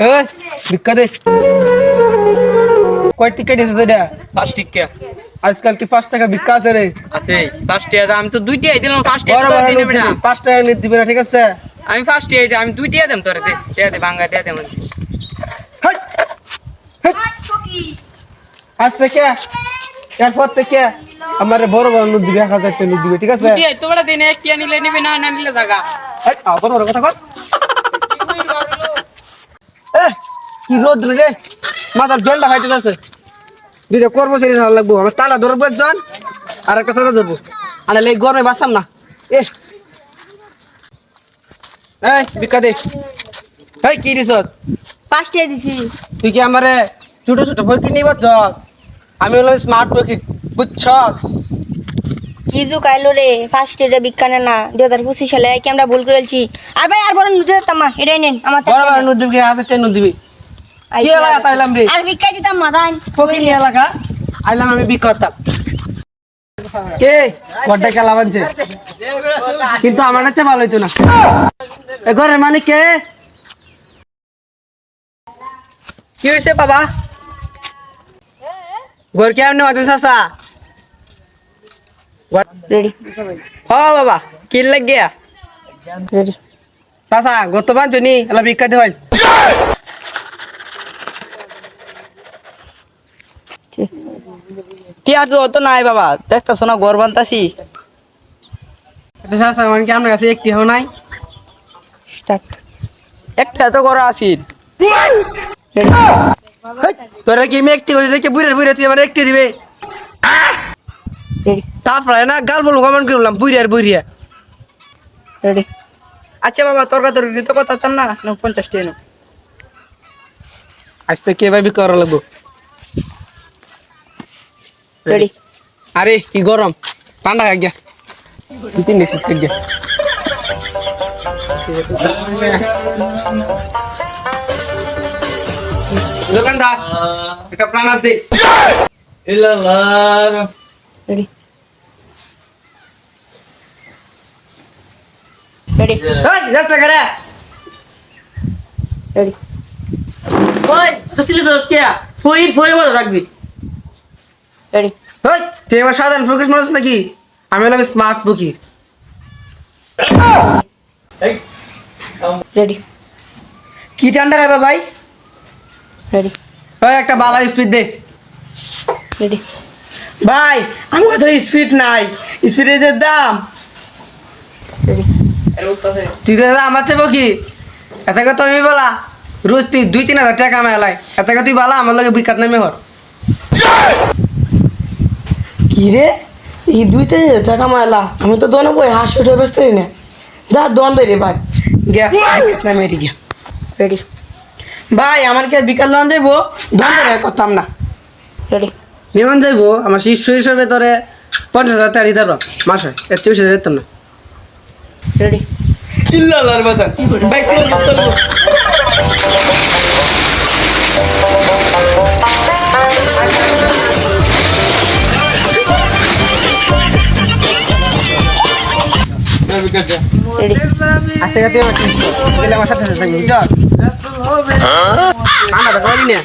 এই ভিক্ষা দে। কয় টিকা দিছিস এটা? 5 টাকা আজকাল কি 5 টাকা ভিক্ষা আছে রে? আছে। 5 টাকা আমি তো 2 টাকাই দিলাম। 5 বড় টাকা বড় দিই না নোট বেটা। দিবি, 5 টাকা নিতে দিবি না, ঠিক আছে? আমি 5 টাকা দিই, আমি 2 টাকা দেম তোরে। দে টাকা দে, ভাঙা টাকা দে আমাকে। হাই আজ থেকে এরপর থেকে আমার বড় বড় নোট দিবি, 1000 টাকা নোট দিবি, ঠিক আছে? 2 টাকা তো বড় দিনে 1 টাকা নিলে নিবি, না না নিলে জায়গা। এই আবার বড় কথা কর। কি রোদ রে, মাথার জলটা খাইতে যাচ্ছে। দুইটা কর্মচারী ভালো লাগবো, আমার তালা ধরবো একজন আর একটা তালা ধরবো, আরে এই গরমে বাঁচতাম না। এই ভিক্ষা দে। এই কি দিছ? 5 টাকা দিছি। তুই কি আমারে ছোট ছোট বই কিনে বলছস? আমি হলাম স্মার্ট পকেট, বুঝছস? কি যুগ আইলো রে, 5 টাকা বিজ্ঞানে না 2025 সালে কি আমরা ভুল করেছি। আর ভাই আর বড় নুজে তামা এটাই নেন আমার বড় বড় নোট দিবি, 1000 টাকা নোট দিবি। কি এলাকা তাইলাম রে? আর ভিক্ষা দিতাম মাদান ফকির এলাকা আইলাম আমি বিকতাম। কে কটা খেলা বানছে, কিন্তু আমার কাছে ভালো হইতো না। এ ঘরের মালিক কে? কি হইছে বাবা? ঘর কেমনে মাত্র চাচা? রেডি হ্যাঁ বাবা, কি লাগিয়া? রেডি চাচা ঘর তো বানছো নি, এলা ভিক্ষা দে হয়। কি আর তো নাই বাবা, দেখতাছ না ঘর বানতাছি। এটা চাচা মানে কি আমার কাছে একটি হও নাই? স্টার্ট একটা তো ঘর আছিল। হেই, তোরা কি আমি একটি কইছে কি বুইরে বুইরে তুই আমার একটি দিবে? রেডি তারপরে না গাল বলবো কমেন্ট করলাম বুইরে আর বুইরে। রেডি আচ্ছা বাবা, তরকারি তো কথা না 50 টাকা নো। আজ তো কে ভাবি করা লাগবো। রেডি আরে কি গরম, ঠান্ডা খাই গিয়া 3 দিন খাই গিয়া। দোকানদার একটা প্রাণার দে। ইল্লাল্লাহ। রেডি রেডি এই রাস্তা করে রেডি ওই সচিলে দোস কে ফইর ফইর বড় রাখবি। রেডি ওই তুই আমার সাধারণ ফকির মানুষ নাকি? আমি হলাম স্মার্ট ফকির। রেডি কি ঠান্ডা খাইবা ভাই? রেডি ওই একটা বালা স্পিড দে রেডি ভাই। আমার তো স্পিড নাই, স্পিডের দাম। রেডি তুই তো আমার চেয়ে কি এত কথা তুমি বলা? রোজ তুই 2-3 হাজার টাকা কামাই এত কথা তুই বলা আমার লগে বিকাত নামে হর। কি রে এই 2-3 টাকা মাইলা আমি তো দোনে বই হাসি উঠে ব্যস্ত না যা দোন দে রে ভাই গিয়া নামে গিয়া রেডি ভাই আমার কি আর বিকাল লোন দেবো দোন দে করতাম না রেডি নিমন যাইবো আমার শিষ্য হিসেবে তোরে 50,000 টাকা দিতে পারবো মাসে, এর চেয়ে বেশি দিতাম না। রেডি চিল্লাল্লাহর বাজার ভাই চলো। রেডি আজকে তুই আমার শিষ্য গেলে আমার সাথে সাথে থাকবি, বুঝছ? ঠান্ডা তো খাওয়াবি না।